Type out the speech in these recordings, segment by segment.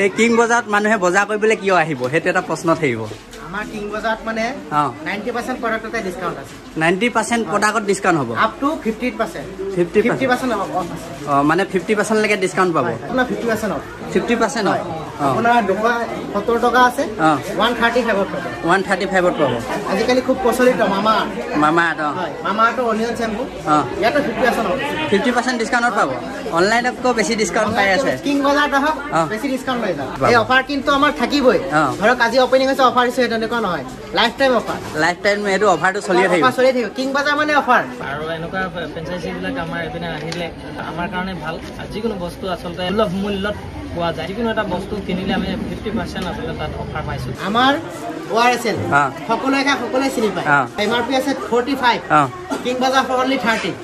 এই কিং বজাৰত মানুহে বজাৰ কৰিবলৈ কিয় আহিব সেইটো এটা প্ৰশ্ন থাকিব আমাৰ কিং বজাৰত মানে 90% প্ৰডাক্টতে ডিসকাউন্ট আছে 90% প্ৰডাক্টত ডিসকাউন্ট হ'ব আপ টু 50% অফ মানে 50% লৈকে ডিসকাউন্ট পাব আপোনাৰ 50% অফ 50% অফ আপোনাৰ 270 টকা আছে 135 ত 135 ত পাব আজিকালি খুব প্ৰচলিত মামা তো অনিয়ন শ্যাম্পু ইয়াতো 50% অফ 50% ডিসকাউন্টত পাব অনলাইনতকৈ বেছি ডিসকাউন্ট পাই আছে কিং বজাৰত আহক বেছি ডিসকাউন্ট লৈ যাওক এই অফাৰ কিন্তু আমাৰ থাকিবই ধৰক আজি ওপেনিং হৈছে অফাৰ হৈছে তেনেকুৱা নহয় লাইফ টাইম এইটো অফাৰটো চলিয়ে থাকিব কিং বজাৰ মানে অফাৰ আৰু এনেকুৱা ফ্ৰেঞ্চাইজি বিলাক আমাৰ এপিনে আহিলে আমাৰ কাৰণে ভাল যিকোনো বস্তু আচলতে সুলভ মূল্যত পোৱা যায় যিকোনো এটা বস্তু কিনিলে আমি 50% আচলতে তাত অফাৰ পাইছো আমাৰ ওআৰএছএল সকলোৱে চিনি পায় এমআৰপি আছে 45 কিং বজাৰ ফৰ অনলি 30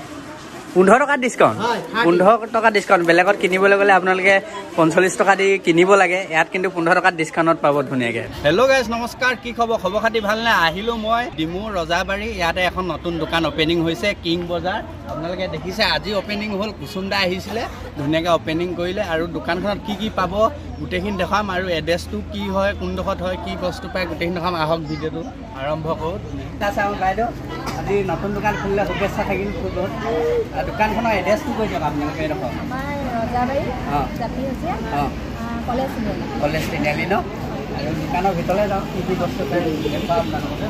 15 টকা ডিসকাউন্ট 15 টকা ডিসকাউন্ট বেলেগত কিনিবলৈ গলে আপোনালোকে 45 টকা দি কিনিব লাগে ইয়াত কিন্তু 15 টকা ডিসকাউন্টত পাব ধুনিয়াকে হেল্ল' গাইস নমস্কাৰ কি খবৰ খাতি ভালনে আহিলো মই ডিমু ৰজাবাৰী ইয়াতে এখন নতুন দোকান ওপেনিং হৈছে কিং বজাৰ আপোনালোকে দেখিছে আজি ওপেনিং হল কুসুন্দা আহিছিলে ধুনিয়াকে ওপেনিং কৰিলে আৰু দোকানখনত কি পাব গুটেখিনি দেখাম আৰু এড্ৰেছটো কি হয় কোনডখত হয় কি বস্তু পায় গুটেখিনি দেখাম আহক ভিডিওটো আৰম্ভ কৰো চাও বাইদেউ আজি নতুন দোকান খুলিলে শুভেচ্ছা থাকিল দোকানখনৰ এড্ৰেছটো কৈ দিয়ক আপোনালোকে দেখক আমাৰ ৰজাবাৰী জাতি হৈছে কলেজ তিনিআলি ন আৰু দোকানৰ ভিতৰলৈ যাওঁ কি বস্তু পায় দেখুৱাম আপোনালোকে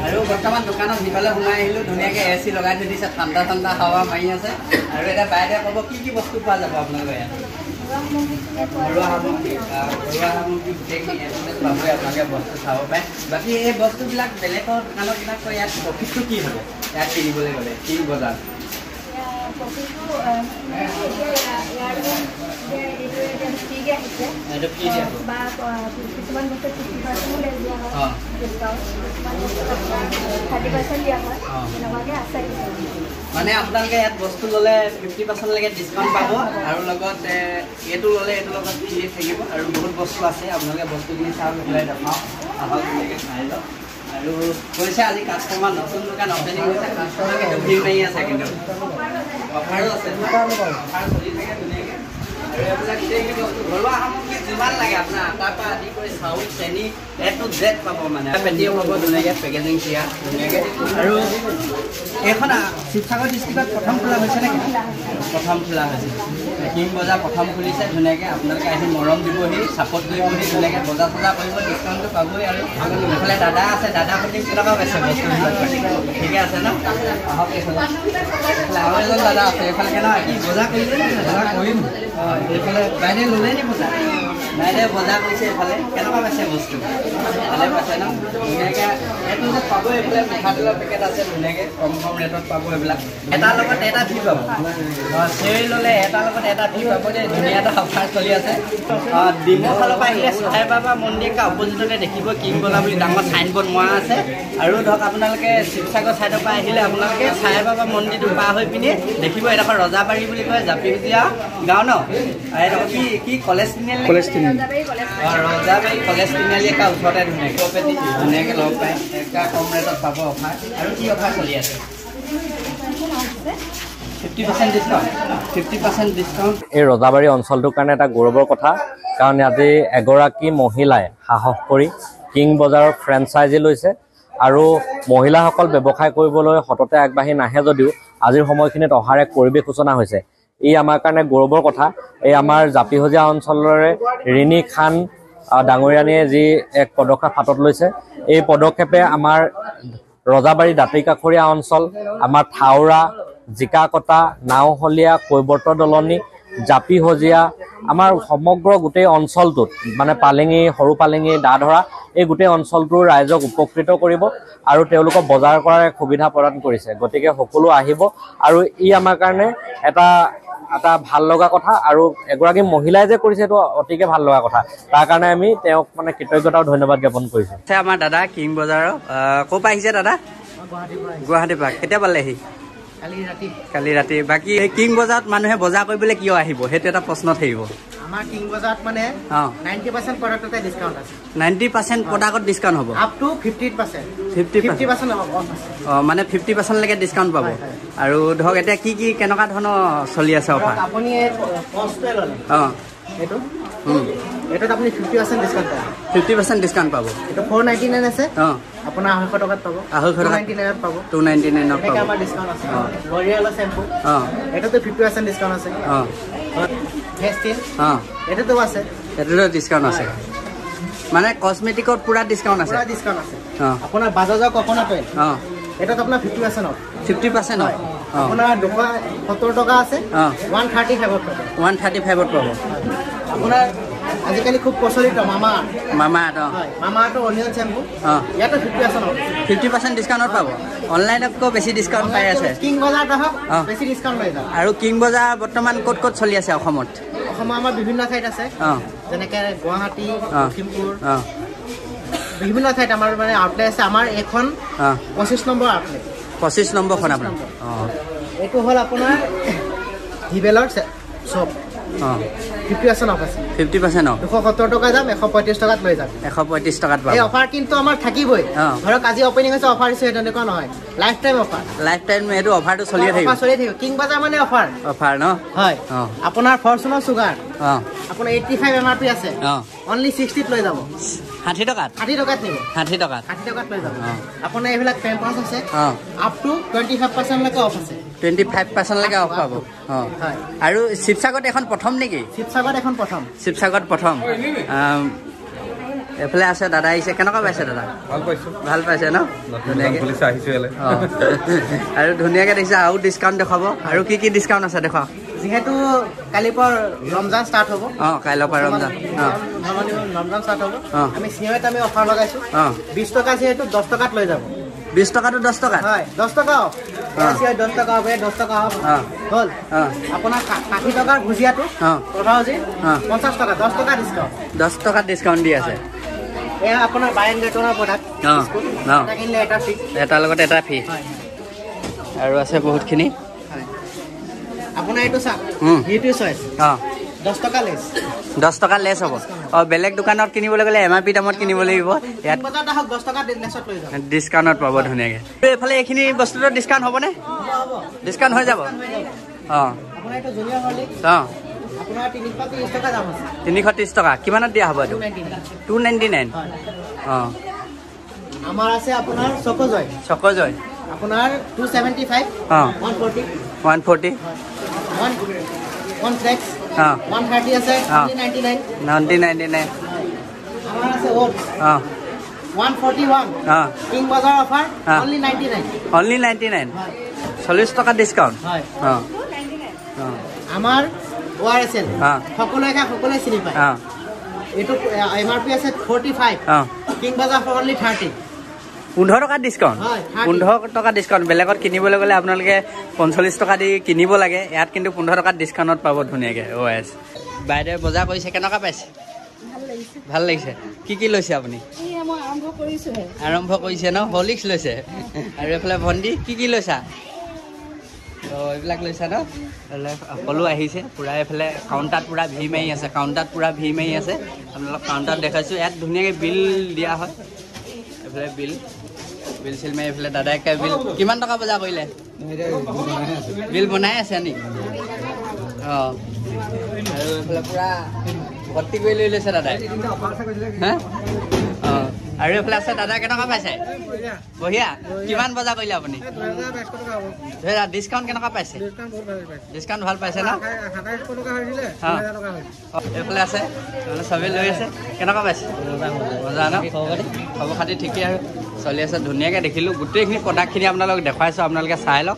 আৰু বৰ্তমান দোকানৰ ভিতৰলৈ সোমাই আহিলোঁ ধুনীয়াকৈ এচি লগাই থৈ দিছে ঠাণ্ডা হাৱা মাৰি আছে আৰু এটা বাইদেউ ক'ব কি বস্তু পোৱা যাব আপোনালোকে ইয়াত ঘৰুৱা সামগ্ৰী গোটেইখিনি পাবই আপোনালোকে বস্তু চাব পাৰে বাকী এই বস্তুবিলাক বেলেগৰ দোকানৰ কিনাতকৈ ইয়াত প্ৰফিটটো কি হ'ব ইয়াত কিনিবলৈ গ'লে কিং বজাৰ মানে আপোনালোকে ইয়াত বস্তু ল'লে 50% লৈকে ডিসকাউন্ট পাব আৰু লগত এইটো ল'লে এইটো লগত ফ্ৰী থাকিব আৰু বহুত বস্তু আছে আপোনালোকে বস্তুখিনি চাওক ওলাই দেখাওঁ আহক ধুনীয়াকৈ চাই লওক আৰু কৈছে আজি কাষ্টমাৰ নতুন দোকান ওপেনিং হৈছে কাষ্টমাৰকে ভিৰ মাৰি আছে কিন্তু অফাৰো আছে অফাৰ চলি থাকে ধুনীয়াকৈ আৰু এইবিলাক ঘৰুৱা সামগ্ৰী যিমান লাগে আপোনাৰ আটাৰ পৰা আদি কৰি চাউল চেনি A to Z পাব মানে পেটিও পাব ধুনীয়াকৈ পেকেজিং দিয়া ধুনীয়াকৈ আৰু এইখন শিৱসাগৰ ডিষ্ট্ৰিক্টত প্ৰথম খোলা হৈছে নেকি প্ৰথম খোলা হৈছে কিং বজাৰ প্ৰথম খুলিছে ধুনীয়াকৈ আপোনালোকে আহি মৰম দিবহি ছাপোৰ্ট কৰিবহি ধুনীয়াকৈ বজাৰ চজাৰ কৰিব ডিছকাউণ্টটো পাবই আৰু এইফালে দাদা আছে দাদা প্ৰতি কেনেকুৱা পাইছে বস্তুবিলাক ঠিকে আছে ন আহক এইফালে আৰু এজন দাদা আছে এইফালে কেনেকুৱা কি বজাৰ কৰিলে বজাৰ কৰিম এইফালে বাইদেউ ল'লে নি বাইদেউ বজাৰ কৰিছে এইফালে কেনেকুৱা পাইছে বস্তু ভালে পাইছে ন ধুনীয়াকৈ এইটো যে পাব এইফালে মিঠাতেলৰ পেকেট আছে ধুনীয়াকৈ কম ৰেটত পাব এইবিলাক এটাৰ লগত এটা ফ্ৰী পাব চেৰি ল'লে এটাৰ লগত এটা ফ্ৰী পাব দেই ধুনীয়া এটা অফাৰ চলি আছে ডিমৌ ফালৰ পৰা আহিলে চাই বাবা মন্দিৰ অপজিটতে দেখিব কিং বজাৰ বুলি ডাঙৰ চাইনবোৰ্ড মৰা আছে আৰু ধৰক আপোনালোকে শিৱসাগৰ ছাইডৰ পৰা আহিলে আপোনালোকে চাই বাবা মন্দিৰটো পাৰ হৈ পিনি দেখিব এডোখৰ ৰজাবাৰী বুলি কয় জাপিহুজীয়া গাঁও ন এইডোখৰ কি কলেজ তিনিআলি ৰজাবাৰী কলেজ তিনিআলি একা ওচৰতে ধুনীয়াকৈ লগ পায় একা কম ৰেটত পাব অফাৰ আৰু কি অফাৰ চলি আছে 50% ডিসকাউন্ট এই ৰজাবাৰী অঞ্চলটোৰ কাৰণে এটা গৌৰৱৰ কথা কাৰণ আজি এগৰাকী মহিলাই সাহস কৰি কিং বজাৰৰ ফ্ৰেঞ্চাইজি লৈছে আৰু মহিলাসকল ব্যৱসায় কৰিবলৈ সততে আগবাঢ়ি নাহে যদিও আজিৰ সময়খিনিত অহাৰ এক পৰিৱেশ সূচনা হৈছে এই আমাৰ কাৰণে গৌৰৱৰ কথা এই আমাৰ জাপিহুজীয়া অঞ্চলৰে ৰিণী খান ডাঙৰীয়ানীয়ে যি এক পদক্ষেপ হাতত লৈছে এই পদক্ষেপে আমাৰ ৰজাবাৰী দাঁতিকাষৰীয়া অঞ্চল আমাৰ থাউৰা জিকাকটা নাওহলীয়া কৈবৰ্ত দলনি জাপিহুজীয়া আমাৰ সমগ্ৰ গোটেই অঞ্চলটোত মানে পালেঙি সৰু পালেঙি দাধৰা এই গোটেই অঞ্চলটোৰ ৰাইজক উপকৃত কৰিব আৰু তেওঁলোকক বজাৰ কৰাৰ এক সুবিধা প্ৰদান কৰিছে গতিকে সকলো আহিব আৰু ই আমাৰ কাৰণে এটা ভাল লগা কথা আৰু এগৰাকী মহিলাই যে কৰিছে এইটো অতিকে ভাল লগা কথা তাৰ কাৰণে আমি তেওঁক মানে কৃতজ্ঞতা আৰু ধন্যবাদ জ্ঞাপন কৰিছো আমাৰ দাদা কিং বজাৰৰ ক'ৰ পৰা আহিছে দাদা গুৱাহাটীৰ পৰা কেতিয়া পালেহি কালি ৰাতি বাকী এই কিং বজাৰত মানুহে বজাৰ কৰিবলৈ কিয় আহিব সেইটো এটা প্ৰশ্ন থাকিব আমাৰ কিং বজাৰত মানে 90% প্ৰডাক্টতে ডিসকাউন্ট আছে 90% প্ৰডাক্টত ডিসকাউন্ট হ'ব আপ টু 50% 50% অফ আছে মানে 50% লৈকে ডিসকাউন্ট পাব আৰু ধৰক এতিয়া কি কি কেনেকুৱা ধৰণৰ চলি আছে অফাৰ আপুনি কষ্টে ললে এটো এটাত আপুনি 50% ডিসকাউন্ট পাব 50% ডিসকাউন্ট পাব এটা 499 আছে আপোনাৰ 200 টকাত পাব 299 পাব 299 পাব এটা আমাৰ ডিসকাউন্ট আছে লৰিয়েল শ্যাম্পু এটাতে 50% ডিসকাউন্ট আছে হেয়ারস্টাইল এটাতো আছে এটাতো ডিসকাউন্ট আছে মানে কসমেটিকত পুরা ডিসকাউন্ট আছে পুরা ডিসকাউন্ট আছে আপোনাৰ বাজাজৰ কোকোনাট অয়েল এটাত আপোনাৰ 50% অফ 50% অফ আপোনাৰ 270 টকা আছে 135 ত পাব 135 ত পাব আপোনাৰ আজিকালি খুব প্ৰচলিত মামা মামাটো অনিয়ন শ্যাম্পু ইয়াতো 50% অফ 50% ডিসকাউন্টত পাব অনলাইনতকৈ বেছি ডিসকাউন্ট পাই আছে কিং বজাৰত বেছি ডিসকাউন্ট পাই যায় আৰু কিং বজাৰ বৰ্তমান ক'ত ক'ত চলি আছে অসমত আমাৰ বিভিন্ন ঠাইত আছে যেনেকৈ গুৱাহাটী লখিমপুৰ বিভিন্ন ঠাইত আমাৰ মানে আউটলেট আছে আমাৰ এখন 25 নম্বৰ আউটলেট 25 নম্বৰখন আপোনাৰ এইটো হ'ল আপোনাৰ হিবেলৰ শ্বপ 50% অফ আছে 50% অফ 270 টকা দাম 135 টকাত লৈ যাম 135 টকাত পাব এই অফাৰ কিন্তু আমাৰ থাকিবই ধৰক আজি ওপেনিং আছে অফাৰ আছে এটা এনেকুৱা নহয় লাইফ টাইম এটো অফাৰটো চলিয়ে থাকিব কিং বাজাৰ মানে অফাৰ ন হয় আপোনাৰ ফৰচুনৰ সুগাৰ আপোনাৰ 85 এমআৰপি আছে অনলি 60 ত লৈ যাব 60 টকাত নিব 60 টকাত লৈ যাব আপোনাৰ এইবিলাক পেম্পাস আছে আপ টু 25% লৈকে অফ আছে 25% লৈকে অফ পাব হয় আৰু শিৱসাগৰত এখন প্ৰথম নেকি শিৱসাগৰত প্ৰথম এফালে আছে দাদা আহিছে কেনেকুৱা পাইছে দাদা ভাল পাইছে ন ধুনীয়াকৈ পুলিচ আহিছে আৰু ধুনীয়াকৈ দেখিছে আৰু ডিছকাউণ্ট দেখাব আৰু কি কি ডিছকাউণ্ট আছে দেখুৱা যেহেতু কালিৰ পৰা ৰমজান ষ্টাৰ্ট হ'ব কাইলৈৰ পৰা ৰমজান ষ্টাৰ্ট হ'ব আমি সিহঁত আমি অফাৰ লগাইছোঁ 20 টকা যিহেতু 10 টকাত লৈ যাব 20 টকাটো 10 টকা হয় 10 টকা অফ 10 টকা অফ 10 টকা অফ হ'ল আপোনাৰ 60 টকাৰ ভুজিয়াটো প্ৰভাৱজি 50 টকা 10 টকা ডিছকাউণ্ট 10 টকা ডিছকাউণ্ট দি আছে এয়া আপোনাৰ বাই এণ্ড গেটৰ প্ৰডাক্ট এটা কিনিলে এটা ফ্ৰী এটাৰ লগত এটা ফ্ৰী আৰু আছে বহুতখিনি আপোনাৰ এইটো চাওক হিউটি চইচ 10 টকা লেছ হ'ব বেলেগ দোকানত কিনিবলৈ গ'লে এমআৰপি দামত কিনিব লাগিব ইয়াত 10 টকা লেছত লৈ যাব ডিছকাউণ্টত পাব ধুনীয়াকৈ এইফালে এইখিনি বস্তুটো ডিছকাউণ্ট হ'বনে ডিছকাউণ্ট হৈ যাব আপোনাৰ এইটো জুনিয়ৰ হৰলিক্স আপোনাৰ 330 টকা দাম আছে 330 টকা কিমানত দিয়া হ'ব এইটো 299 আমাৰ আছে আপোনাৰ চকজয় আপোনাৰ 275 140 130 আছে 99 আমাৰ আছে ওট 141 কিং বাজাৰ অফাৰ only 99 40 টকা ডিসকাউন্ট হয় আমাৰ ওআৰএসএল সকলোৱে চিনি পায় এটো এমআৰপি আছে 45 কিং বাজাৰ ফৰ only 30 15 টকা ডিসকাউন্ট 15 টকা ডিসকাউন্ট বেলেগত কিনিবলৈ গ'লে আপোনালোকে 45 টকা দি কিনিব লাগে ইয়াত কিন্তু 15 টকা ডিসকাউন্টত পাব ধুনীয়াকৈ ওএস বাইরে বজাৰ কৰিছে কেনেকা পাইছে ভাল লাগিছে কি লৈছে আপুনি মই আৰম্ভ কৰিছে ন হলিক্স লৈছে আৰু এফালে ভন্ডি কি লৈছা এইবিলাক লৈছা ন সকলো আহিছে পুৰা এফালে কাউণ্টাৰত পুৰা ভিৰ মাৰি আছে আপোনালোক কাউণ্টাৰত দেখাইছোঁ ইয়াত ধুনীয়াকৈ বিল দিয়া হয় এফালে বিল চিল মাৰি এইফালে দাদাই বিল কিমান টকা বজাৰ কৰিলে বিল বনাই আছে নি আৰু এইফালে পুৰা ভৰ্তি কৰি লৈ লৈছে দাদাই হা আৰু এইফালে আছে দাদা কেনেকুৱা পাইছে বঢ়িয়া কিমান বজাৰ কৰিলে আপুনি ডিছকাউণ্ট কেনেকুৱা পাইছে ডিছকাউণ্ট ভাল পাইছে ন এইফালে আছে চবেই লৈ আছে কেনেকুৱা পাইছে বজাৰ ন খবৰ খাতি ঠিকেই আৰু চলি আছে ধুনীয়াকৈ দেখিলোঁ গোটেইখিনি প্ৰডাক্টখিনি আপোনালোকক দেখুৱাইছোঁ আপোনালোকে চাই লওক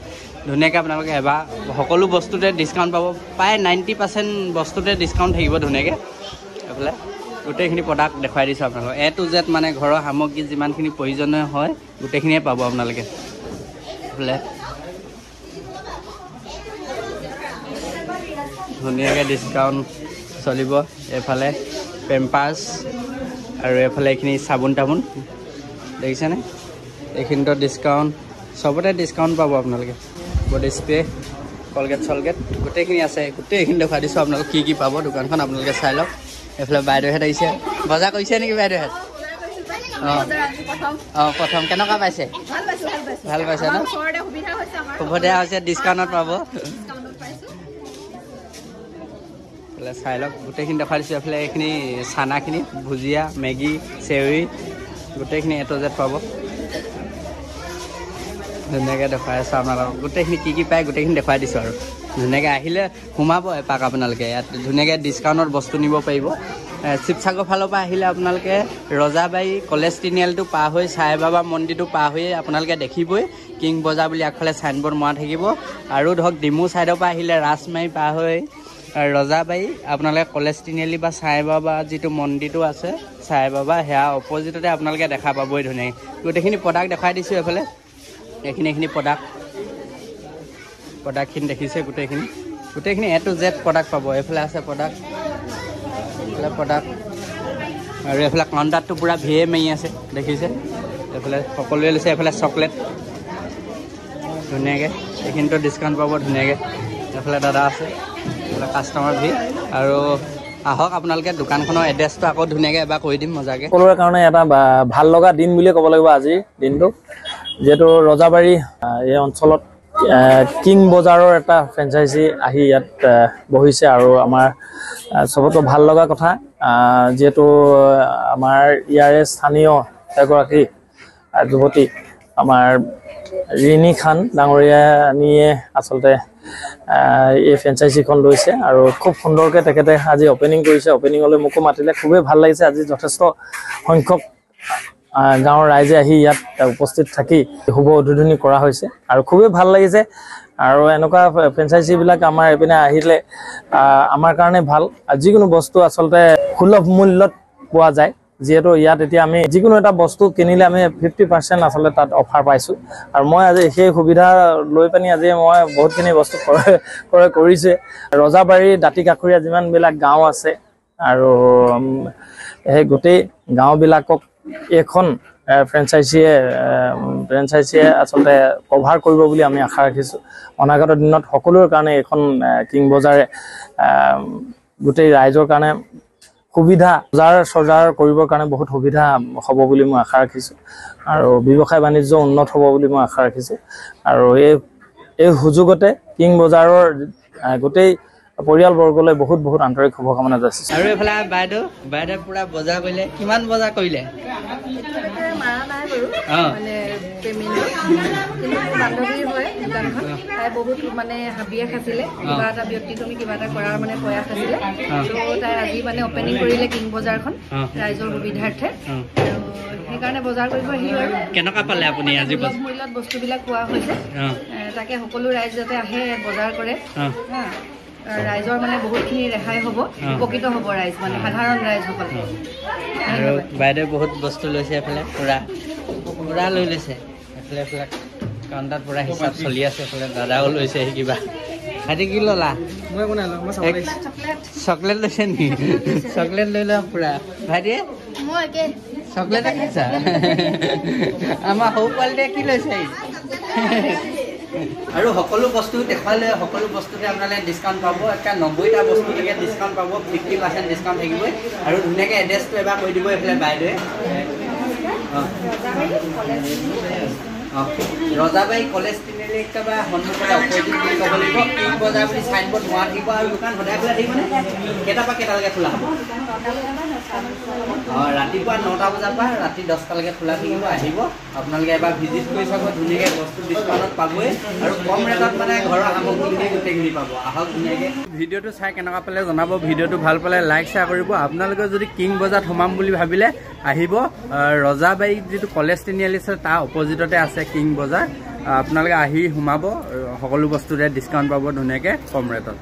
ধুনীয়াকৈ আপোনালোকে এবাৰ সকলো বস্তুতে ডিছকাউণ্ট পাব প্ৰায় 90% বস্তুতে ডিছকাউণ্ট থাকিব ধুনীয়াকৈ এইফালে গোটেইখিনি প্ৰডাক্ট দেখুৱাই দিছোঁ আপোনালোকক এ টু জেড মানে ঘৰৰ সামগ্ৰী যিমানখিনি প্ৰয়োজনীয় হয় গোটেইখিনিয়ে পাব আপোনালোকে এইফালে ধুনীয়াকৈ ডিছকাউণ্ট চলিব এইফালে পেম্পাৰ্ছ আৰু এইফালে এইখিনি চাবোন তাবোন দেখিছেনে এইখিনিতো ডিছকাউণ্ট চবতে ডিছকাউণ্ট পাব আপোনালোকে বডি স্প্ৰে কলগেট চলগেট গোটেইখিনি আছে গোটেইখিনি দেখুৱাই দিছোঁ আপোনালোক কি পাব দোকানখন আপোনালোকে চাই লওক এইফালে বাইদেউহেঁত আহিছে বজাৰ কৰিছে নেকি বাইদেউহেঁত অঁ প্ৰথম কেনেকুৱা পাইছে ভাল পাইছে ন সুবিধা হৈছে ডিছকাউণ্টত পাব এইফালে চাই লওক গোটেইখিনি দেখুৱাই দিছোঁ এইফালে এইখিনি চানাখিনি ভুজিয়া মেগী চেউৰি গোটেইখিনি A to Z পাব ধুনীয়াকৈ দেখুৱাই আছোঁ আপোনালোকক গোটেইখিনি কি পায় গোটেইখিনি দেখুৱাই দিছোঁ আৰু ধুনীয়াকৈ আহিলে সোমাব এপাক আপোনালোকে ইয়াত ধুনীয়াকৈ ডিছকাউণ্টত বস্তু নিব পাৰিব শিৱসাগৰ ফালৰ পৰা আহিলে আপোনালোকে ৰজাবাৰী কলেজ তিনিআলিটো পাৰ হৈ চাই বাবা মন্দিৰটো পাৰ হৈয়ে আপোনালোকে দেখিবই কিং বজাৰ বুলি আগফালে চাইনবৰ্ড মৰা থাকিব আৰু ধৰক ডিমু ছাইডৰ পৰা আহিলে ৰাজমাৰী পাৰ হৈ ৰজাবাৰী আপোনালোকে কলেজ তিনিআলি বা চাই বাবা যিটো মন্দিৰটো আছে চাই বাবা সেয়া অপজিটতে আপোনালোকে দেখা পাবই ধুনীয়াকৈ গোটেইখিনি প্ৰডাক্ট দেখাই দিছোঁ এইফালে এইখিনি প্ৰডাক্টখিনি দেখিছে গোটেইখিনি A to Z প্ৰডাক্ট পাব এইফালে আছে প্ৰডাক্ট আৰু এইফালে কাউণ্টাৰটো পূৰা ভিয়ে মাৰি আছে দেখিছে এইফালে সকলোৱে লৈছে এইফালে চকলেট ধুনীয়াকৈ এইখিনিতো ডিছকাউণ্ট পাব ধুনীয়াকৈ এইফালে দাদা আছে এইফালে কাষ্টমাৰ ভিৰ আৰু আহক আপোনালোকে দোকানখনৰ এড্ৰেছটো আকৌ ধুনীয়াকৈ এবাৰ কৈ দিম মজাকৈ সকলোৰে কাৰণে এটা ভাল লগা দিন বুলিয়ে ক'ব লাগিব আজিৰ দিনটো যিহেতু ৰজাবাৰী এই অঞ্চলত কিং বজাৰৰ এটা ফ্ৰেঞ্চাইজি আহি ইয়াত বহিছে আৰু আমাৰ চবতকৈ ভাল লগা কথা যিহেতু আমাৰ ইয়াৰে স্থানীয় এগৰাকী যুৱতী আমাৰ ৰিণী খান ডাঙৰীয়ানীয়ে আচলতে এই ফ্ৰেঞ্চাইজিখন লৈছে আৰু খুব সুন্দৰকৈ তেখেতে আজি অপেনিং কৰিছে অপেনিঙলৈ মোকো মাতিলে খুবেই ভাল লাগিছে আজি যথেষ্ট সংখ্যক গাঁৱৰ ৰাইজে আহি ইয়াত উপস্থিত থাকি শুভ উদ্বোধনী কৰা হৈছে আৰু খুবেই ভাল লাগিছে আৰু এনেকুৱা ফ্ৰেঞ্চাইজিবিলাক আমাৰ এইপিনে আহিলে আমাৰ কাৰণে ভাল যিকোনো বস্তু আচলতে সুলভ মূল্যত পোৱা যায় যিহেতু ইয়াত এতিয়া আমি যিকোনো এটা বস্তু কিনিলে আমি 50% আচলতে তাত অফাৰ পাইছোঁ আৰু মই আজি সেই সুবিধা লৈ পানি আজি মই বহুতখিনি বস্তু ক্ৰয় কৰিছোঁ ৰজাবাৰী দাঁতি কাষৰীয়া যিমানবিলাক গাঁও আছে আৰু সেই গোটেই গাঁওবিলাকক এখন ফ্ৰেঞ্চাইজিয়ে আচলতে কভাৰ কৰিব বুলি আমি আশা ৰাখিছোঁ অনাগত দিনত সকলোৰে কাৰণে এখন কিং বজাৰে গোটেই ৰাইজৰ কাৰণে সুবিধা বজাৰ কৰিবৰ কাৰণে বহুত সুবিধা হ'ব বুলি মই আশা ৰাখিছোঁ আৰু ব্যৱসায় বাণিজ্য উন্নত হ'ব বুলি মই আশা ৰাখিছোঁ আৰু এই সুযোগতে কিং বজাৰৰ গোটেই পৰিয়ালবৰ্গলৈ বহুত বহুত আন্তৰিক শুভকামনা যাচিছোঁ আৰু এইফালে বাইদেউ পুৰা বজাৰ কৰিলে কিমান বজাৰ কৰিলে বহুত মানে হাবিয়াস আছিলে কিবা এটা ব্যক্তিক্ৰমী কিবা এটা কৰাৰ মানে প্ৰয়াস আছিলে তাই আজি মানে অপেনিং কৰিলে কিং বজাৰখন ৰাইজৰ সুবিধাৰ্থে আৰু সেইকাৰণে বজাৰ কৰিব আহিলো আৰু কেনেকুৱা পালে আপুনি আজি মূল্যত বস্তুবিলাক পোৱা হৈছে তাকে সকলো ৰাইজ যাতে আহে বজাৰ কৰে ৰাইজৰ মানে বহুতখিনি ৰেহাই হ'ব উপকৃত হ'ব ৰাইজ মানে সাধাৰণ ৰাইজসকল আৰু বাইদেউ বহুত বস্তু লৈছে এইফালে পুৰা লৈ লৈছে এইফালে কাউণ্টাৰত পুৰা হিচাপ চলি আছে এইফালে দাদাও লৈছে কিবা ভাইটি কি ল'লা চকলেট লৈছে নেকি চকলেট লৈ লোৱা পুৰা ভাইটিয়ে চকলেটে খাইছা আমাৰ সৰু পোৱালিটোৱে কি লৈছে আৰু সকলো বস্তু দেখুৱালে সকলো বস্তুতে আপোনালোকে ডিছকাউণ্ট পাব একে 90টা বস্তুলৈকে ডিছকাউণ্ট পাব 50% ডিছকাউণ্ট থাকিবই আৰু ধুনীয়াকৈ এড্ৰেছটো এবাৰ কৈ দিব এইফালে বাইদেৱে ৰজাবাৰী কলেজ তিনিআলি একেবাৰে সন্মুখতে অপজিট বুলি ক'ব লাগিব কিং বজাৰ বুলি চাইনবৰ্ড মৰা থাকিব আৰু দোকান সদায় খোলা থাকিবনে কেইটাৰ পৰা কেইটালৈকে খোলা হ'ব ৰাতিপুৱা 9টা বজাৰ পৰা ৰাতি 10টালৈকে খোলা থাকিব আহিব আপোনালোকে এবাৰ ভিজিট কৰি চাব ধুনীয়াকৈ বস্তু ডিছকাউণ্টত পাবই আৰু কম ৰেটত মানে ঘৰৰ সামগ্ৰীখিনি গোটেইখিনি পাব আহক ধুনীয়াকৈ ভিডিঅ'টো চাই কেনেকুৱা পালে জনাব ভিডিঅ'টো ভাল পালে লাইক শ্বেয়াৰ কৰিব আপোনালোকে যদি কিং বজাৰত সোমাম বুলি ভাবিলে আহিব ৰজাবাৰী যিটো কলেজ তিনিআলি আছে তাৰ অপজিটতে আছে কিং বজাৰ আপোনালোকে আহি সোমাব সকলো বস্তুৰে ডিছকাউণ্ট পাব ধুনীয়াকৈ কম ৰেটত